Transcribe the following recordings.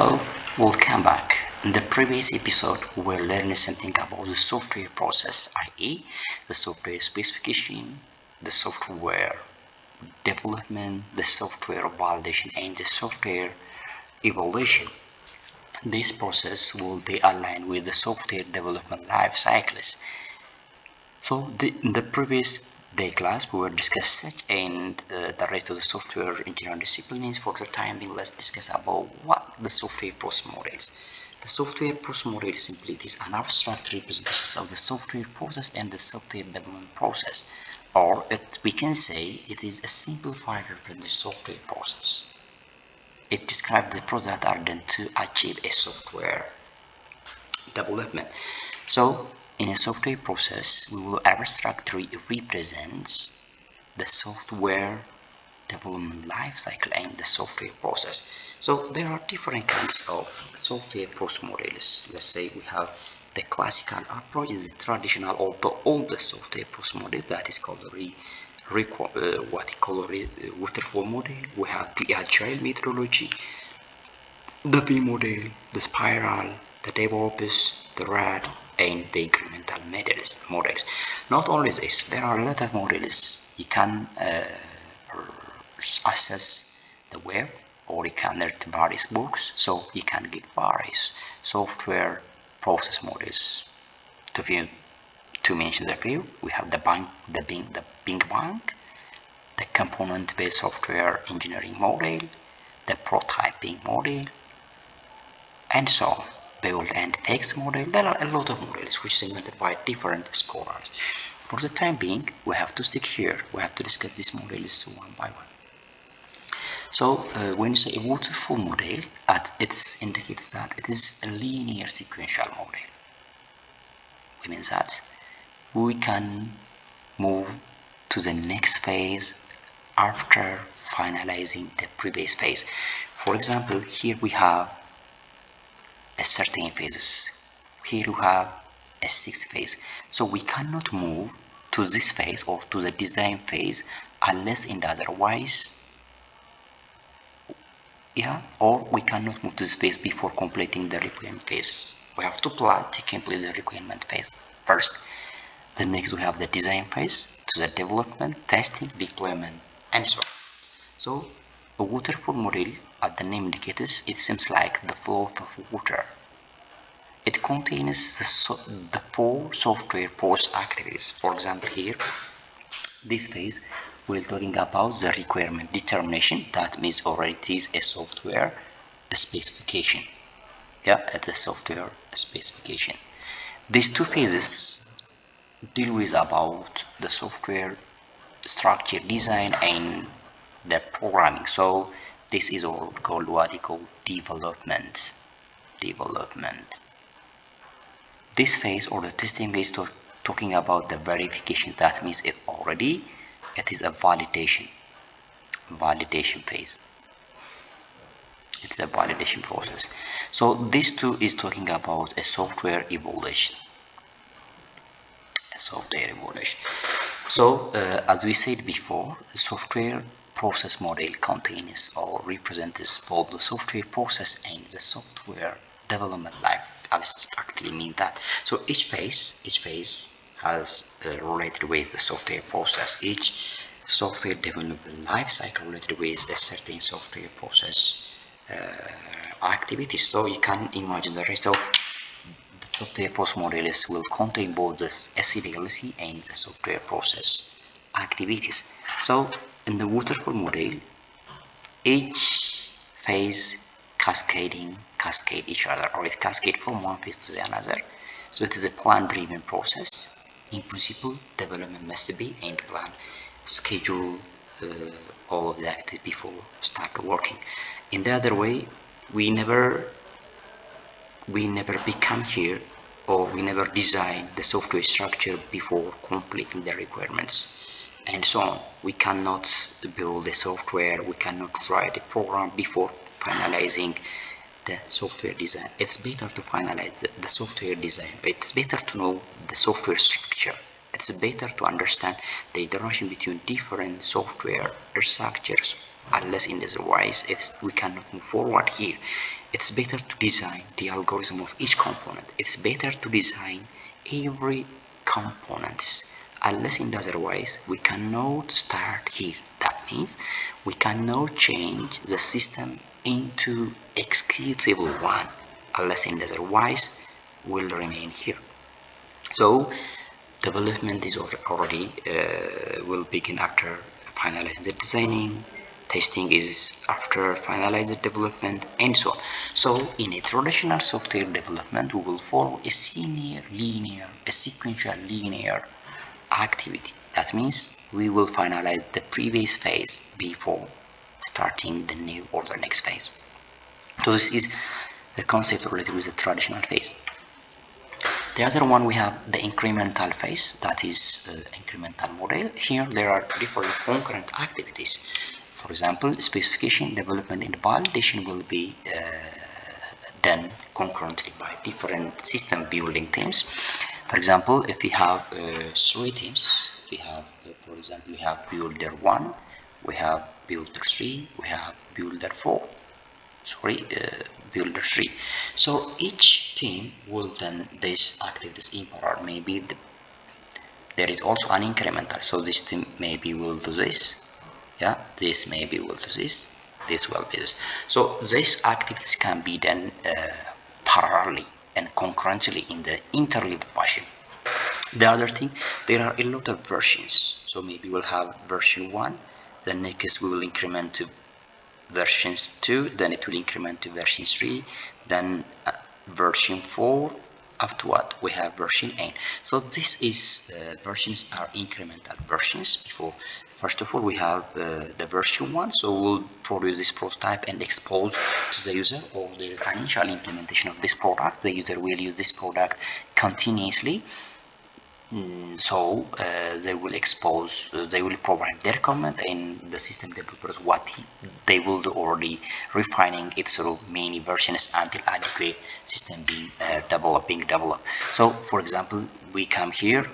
Hello, welcome back. In the previous episode, we were learning something about the software process, i.e., the software specification, the software development, the software validation, and the software evaluation. This process will be aligned with the software development life cycles. So, in the previous day class, we will discuss such and the rest of the software engineering disciplines. For the time being, let's discuss about what the software process model is. The software process model simply is an abstract representation of the software process and the software development process, or we can say it is a simplified representation of the software process. It describes the process that are done to achieve a software development. So, in a software process, we will abstractly represent the software development lifecycle and the software process. So there are different kinds of software process models. Let's say we have the classical approach, is the traditional or the oldest software process model, that is called the waterfall model. We have the agile methodology, the V model, the spiral, the DevOps, the RAD, and the incremental models. Not only this, there are a lot of models. You can access the web, or you can read various books, so you can get various software process models. To mention a few, we have the Bing Bang, the component-based software engineering model, the prototyping model, and so on. Build and fix model. There are a lot of models which segmented by different scholars. For the time being, we have to stick here. We have to discuss these models one by one. So when you say a waterfall model, it indicates that it is a linear sequential model. It means that we can move to the next phase after finalizing the previous phase. For example, here we have a certain phases. Here we have a sixth phase. So we cannot move to this phase or to the design phase unless in the otherwise, or we cannot move to this phase before completing the requirement phase. We have to plan to complete the requirement phase first. Then next we have the design phase, to the development, testing, deployment, and so on. So a waterfall model, as the name indicates, it seems like the flow of water. It contains the four software process activities. For example, here, this phase, we're talking about the requirement determination. That means already it is a software specification. It's a software specification. These two phases deal with about the software structure design and the programming. So this is all called what you call development. This phase or the testing is talking about the verification. That means it is a validation phase. It's a validation process. So this too is talking about a software evaluation. So as we said before, the software process model contains or represents both the software process and the software development life. Abstractly mean that. So each phase has related with the software process. Each software development life cycle related with a certain software process activities. So you can imagine the rest of the software process models will contain both the SDLC and the software process activities. So in the waterfall model, each phase cascade each other, or it cascade from one phase to the another. So it is a plan-driven process. In principle, development must be and plan, schedule all of the activity before start working. In the other way, we never become here, or we never design the software structure before completing the requirements, and so on. We cannot build the software, we cannot write a program before finalizing the software design. It's better to finalize the software design. It's better to know the software structure. It's better to understand the interaction between different software structures unless in otherwise we cannot move forward here. It's better to design the algorithm of each component. It's better to design every component, unless in otherwise we cannot start here. That means we cannot change the system into executable one, unless in otherwise will remain here. So development is already will begin after finalizing the designing. Testing is after finalized development, and so on. So in a traditional software development, we will follow a sequential linear activity. That means we will finalize the previous phase before starting the new or the next phase. So this is the concept related with the traditional phase. The other one, we have the incremental phase, that is incremental model. Here there are different concurrent activities. For example, specification, development, and validation will be done concurrently by different system building teams. For example, if we have 3 teams, we have, for example, we have builder 1, we have builder 3, we have builder 4. Builder 3. So each team will then these activities in parallel. Maybe there is also an incremental. So this team maybe will do this. Yeah, this maybe will do this. This will be this. So these activities can be done parallelly and concurrently in the interleaved fashion. The other thing, there are a lot of versions. So maybe we'll have version 1. The next we will increment to versions 2, then it will increment to version 3, then version 4, up to what we have version 8. So this is versions are incremental versions. Before, first of all, we have the version 1, so we'll produce this prototype and expose to the user, or there is an initial implementation of this product. The user will use this product continuously. So they will expose, they will provide their comment, and the system developers what they will do, already refining it through many versions until adequate system being developed. So for example, we come here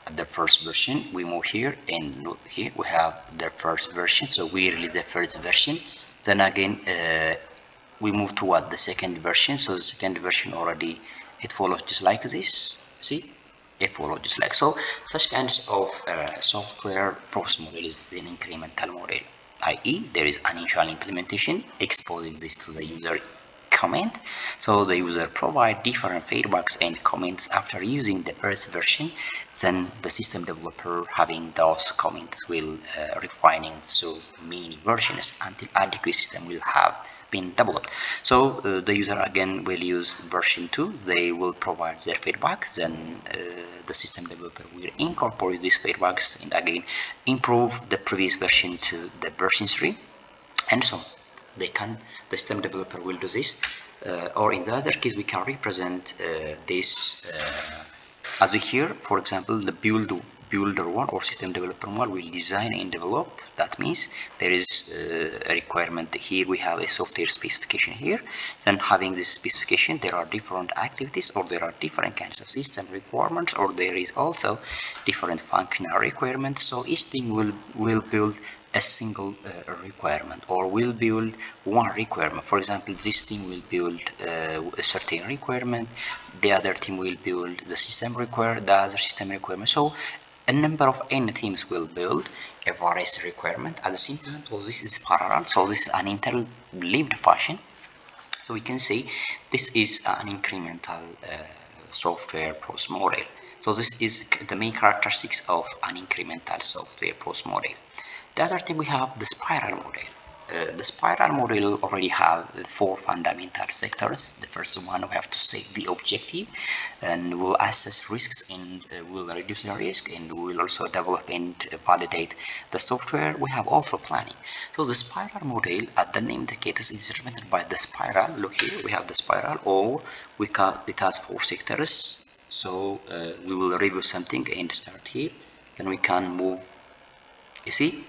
at the first version, we move here, and look here we have the first version, so we release the first version. Then again we move to what, the second version. So the second version already it follows just like this. See, it follows just like so. Such kinds of software process model is an incremental model, i.e. there is an initial implementation exposing this to the user comment. So the user provide different feedbacks and comments after using the first version. Then the system developer having those comments will refining so many versions until adequate system will have been developed. So the user again will use version 2, they will provide their feedback, then the system developer will incorporate these feedbacks and again improve the previous version to the version 3, and so the system developer will do this, or in the other case we can represent this as we here. For example, the builder 1 or system developer 1 will design and develop. That means there is a requirement here, we have a software specification here. Then having this specification, there are different activities, or there are different kinds of system requirements, or there is also different functional requirements. So each thing will build a single requirement, or will build one requirement. For example, this team will build a certain requirement, the other team will build the other system requirement. So a number of n teams will build a various requirement at the same time. So this is parallel, so this is an interleaved fashion. So we can say this is an incremental software process model. So this is the main characteristics of an incremental software process model. The other thing, we have the spiral model. The spiral model already have 4 fundamental sectors. The first one, we have to set the objective, and we'll assess risks, and we'll reduce the risk, and we'll also develop and validate the software. We have also planning. So the spiral model, as the name indicates, is represented by the spiral. Look here, we have the spiral, or it has 4 sectors. So we will review something and start here, then we can move, you see,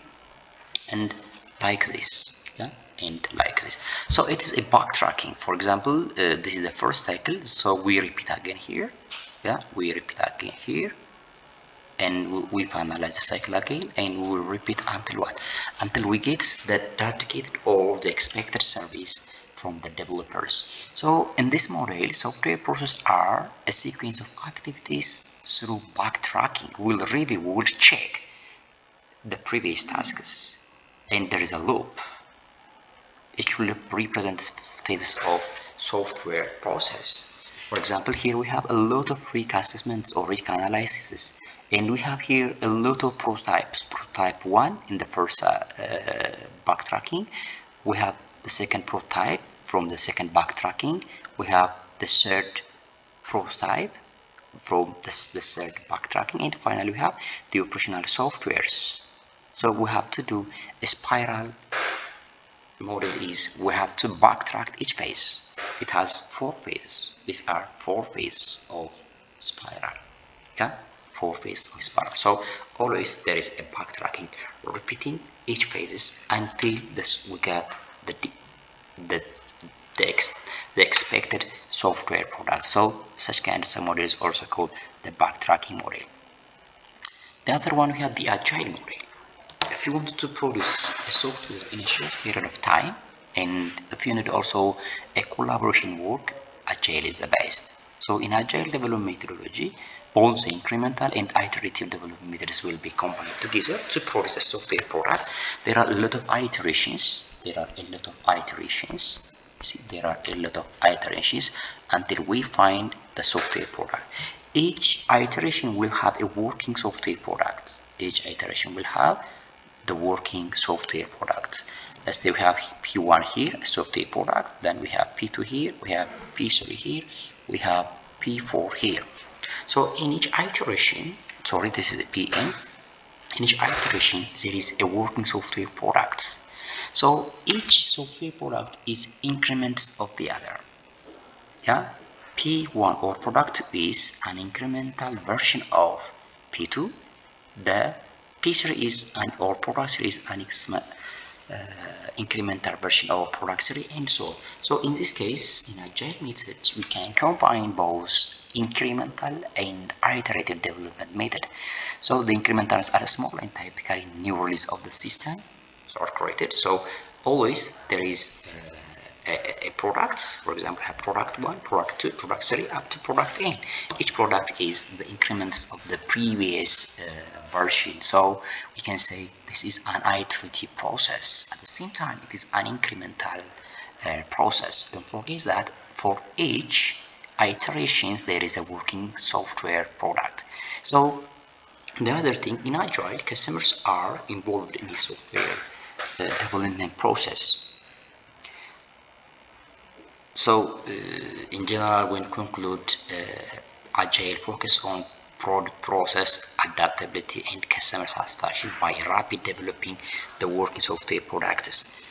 and like this, yeah, and like this. So it's a backtracking. For example, this is the first cycle, so we repeat again here, yeah, we repeat again here, and we finalize the cycle again, and we will repeat until what? Until we get the dedicated or the expected service from the developers. So in this model, software processes are a sequence of activities through backtracking. We'll review, we'll check the previous tasks, and there is a loop. Each loop represents phases of software process. For example, here we have a lot of risk assessments or risk analyses, and we have here a lot of prototypes. Prototype 1 in the first backtracking, we have the second prototype. From the second backtracking, we have the third prototype from the third backtracking, and finally we have the operational softwares. So we have to do a spiral model. Is we have to backtrack each phase. It has 4 phases. These are 4 phases of spiral. Yeah, 4 phases of spiral. So always there is a backtracking, repeating each phases until we get the expected software product. So such kind of model is also called the backtracking model. The other one, we have the agile model. If you want to produce a software in a short period of time, and if you need also a collaboration work, agile is the best. So in agile development methodology, both the incremental and iterative development methods will be combined together to produce a software product. There are a lot of iterations. See, there are a lot of iterations until we find the software product. Each iteration will have a working software product. Each iteration will have the working software product. Let's say we have P1 here, a software product, then we have P2 here, we have P3 here, we have P4 here. So in each iteration, sorry, this is a PM, in each iteration there is a working software product. So each software product is increments of the other. Yeah, P1 or product is an incremental version of P2. The P3 is an or product is an incremental version of product 3, and so on. So in this case, in agile method, we can combine both incremental and iterative development method. So the incrementals are small and typically new release of the system are created. So always there is a product. For example, have product 1, product 2, product 3 up to product n. Each product is the increments of the previous version. So we can say this is an iterative process. At the same time, it is an incremental process. Don't forget that for each iterations there is a working software product. So the other thing, in agile, customers are involved in the software development process. So in general, when conclude, agile focus on product process adaptability and customer satisfaction by rapid developing the working software products.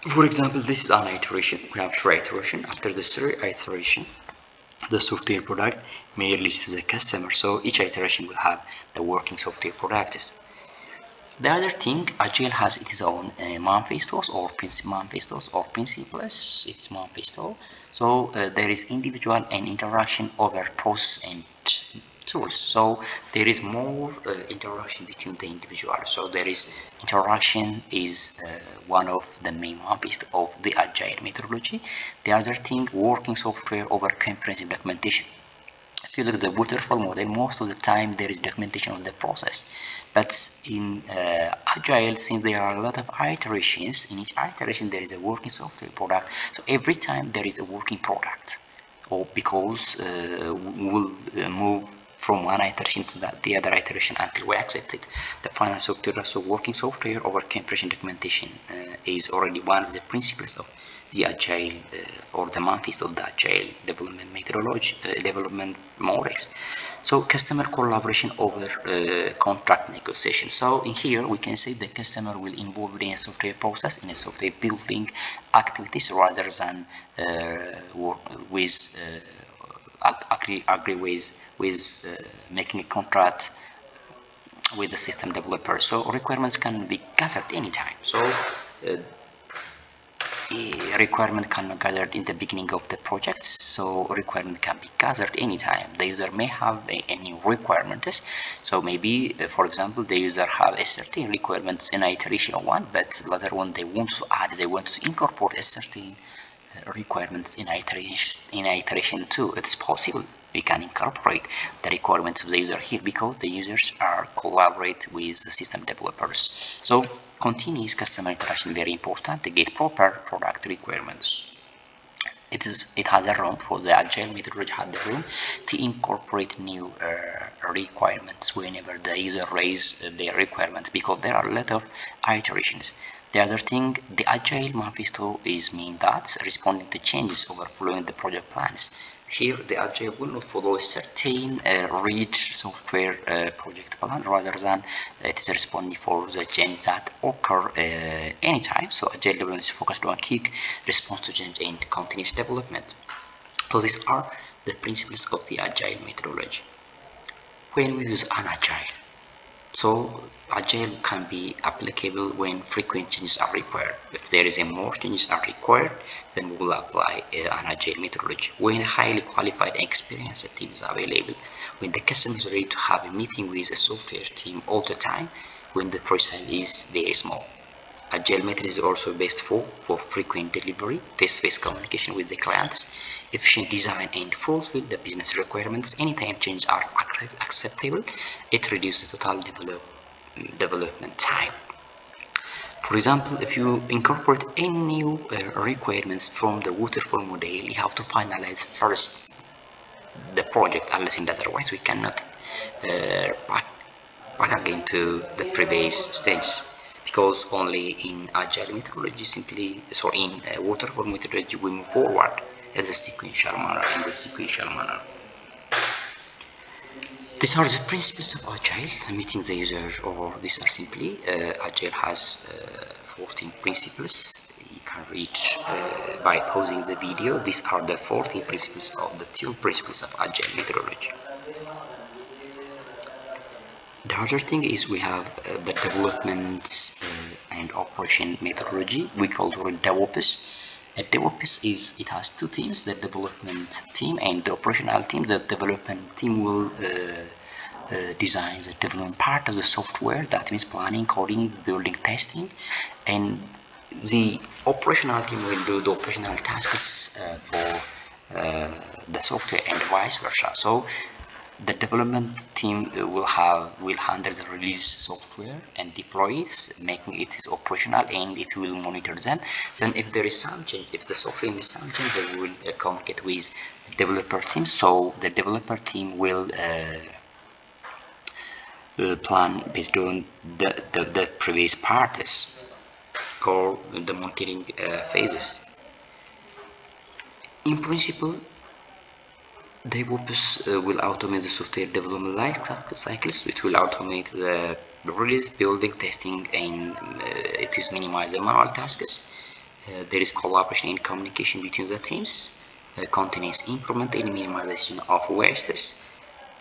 For example, this is an iteration. We have 3 iteration. After the 3 iteration, the software product may release to the customer. So each iteration will have the working software products. The other thing, agile has its own manifestos or principles. It's manifesto. So there is individual and interaction over process and tools. So there is more interaction between the individual. So there is interaction is one of the main manifesto of the agile methodology. The other thing, working software over comprehensive documentation. If you look at the waterfall model, most of the time there is documentation of the process, but in agile, since there are a lot of iterations, in each iteration there is a working software product. So every time there is a working product, or because we will move from one iteration to the other iteration until we accept it. The final software, so working software over comprehensive documentation is already one of the principles of the agile or the manifesto of the agile development methodology, development models. So customer collaboration over contract negotiation. So in here we can say the customer will involve in a software process, in a software building activities, rather than work with agree with making a contract with the system developer. So requirements can be gathered anytime. So requirement cannot gathered in the beginning of the project, so requirement can be gathered anytime. The user may have any requirements, so maybe for example the user have a certain requirements in iteration 1, but later on they want to add, they want to incorporate a certain requirements in iteration 2. It's possible. We can incorporate the requirements of the user here because the users are collaborate with the system developers. So continuous customer interaction very important to get proper product requirements. It has a room for the agile methodology, has the room to incorporate new requirements whenever the user raise their requirements, because there are a lot of iterations. The other thing, the agile manifesto is mean that responding to changes overflowing the project plans. Here the agile will not follow a certain rich software project plan, rather than it is responding for the change that occur anytime. So agile development is focused on quick response to change and continuous development. So these are the principles of the agile methodology. When we use an agile, so agile can be applicable when frequent changes are required. If there is a more changes are required, then we will apply an agile methodology. When a highly qualified and experienced team is available, when the customer is ready to have a meeting with a software team all the time, when the process is very small. Agile method is also best for frequent delivery, face-to-face communication with the clients, efficient design, and fulfill the business requirements. Anytime changes are acceptable, it reduces the total development time. For example, if you incorporate any new requirements from the waterfall model, you have to finalize first the project, unless and otherwise we cannot back again to the previous stage. Because only in agile methodology simply, so in waterfall methodology we move forward as a sequential manner, These are the principles of agile, meeting the user, or these are simply agile has 14 principles. You can reach by pausing the video. These are the 14 principles of the 2 principles of agile methodology. The other thing is we have the development and operation methodology. We call it DevOps. A DevOps is, it has 2 teams, the development team and the operational team. The development team will design the development part of the software, that means planning, coding, building, testing, and the operational team will do the operational tasks for the software and vice versa. So the development team will handle the release software and deploy it, making it operational, and it will monitor them. Then if there is some change, if the software is some change, they will communicate with the developer team. So the developer team will plan based on the previous parts or the monitoring phases. In principle, DevOps will automate the software development life cycles. It will automate the release, building, testing, and it is minimize the manual tasks. There is collaboration and communication between the teams, continuous improvement and minimization of wastes,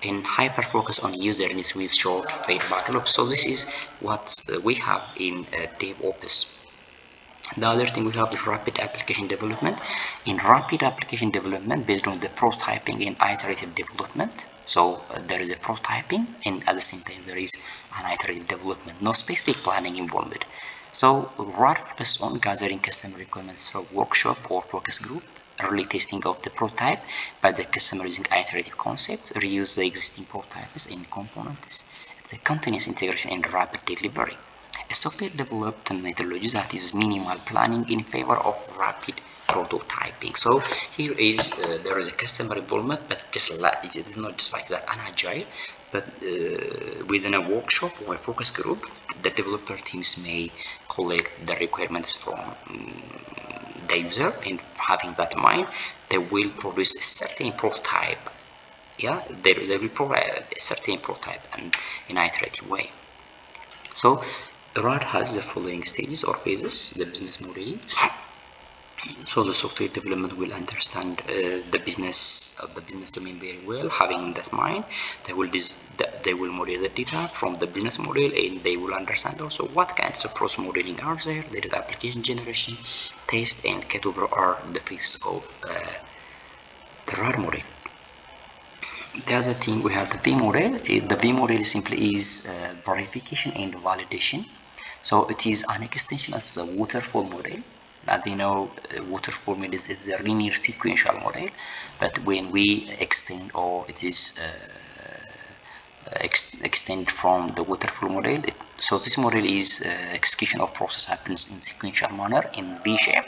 and hyper focus on user needs with short feedback loops. So this is what we have in DevOps. The other thing, we have the rapid application development. In rapid application development, based on the prototyping and iterative development, so there is a prototyping and at the same time there is an iterative development, no specific planning involved. So RAD focus on gathering customer requirements through workshop or focus group, early testing of the prototype by the customer using iterative concepts, reuse the existing prototypes and components. It's a continuous integration and rapid delivery. A software developed methodology that is minimal planning in favor of rapid prototyping. So here is there is a customer involvement, but it is not just like that an agile, but within a workshop or a focus group, the developer teams may collect the requirements from the user, and having that in mind, they will produce a certain prototype. Yeah, they will provide a certain prototype and in an iterative way. So RAD has the following stages or phases: the business modeling, So the software development will understand the business domain very well. Having that mind, they will model the data from the business model, and they will understand also what kinds of process modeling are there. There is application generation, test, and cutover are the phase of the RAD model. The other thing, we have the V model. The V model simply is verification and validation. So it is an extension as a waterfall model. As you know, waterfall model is a linear sequential model, but when we extend, or it is extend from the waterfall model, so this model is execution of process happens in sequential manner in V shape.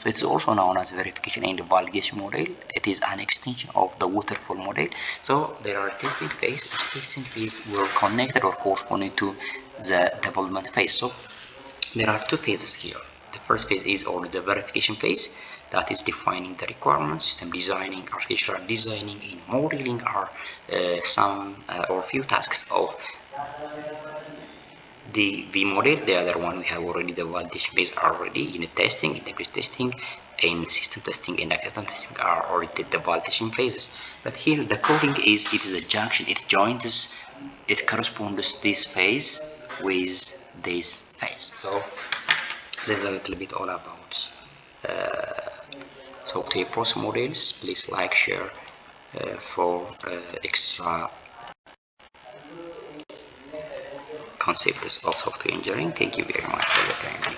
So it's also known as verification and validation model. It is an extension of the waterfall model. So there are testing phase. Testing phase were connected or corresponding to the development phase. So there are two phases here. The first phase is or the verification phase, that is defining the requirements, system designing, architectural designing, and modeling are some or few tasks of the V model. The other one, we have already the validation phase already. Unit testing, integrity testing, and system testing and acceptance testing are already the validation phases. But here the coding is, it is a junction. It joins, it corresponds this phase with this phase. So this is a little bit all about software process models. Please like, share for extra concepts of software engineering. Thank you very much for your time.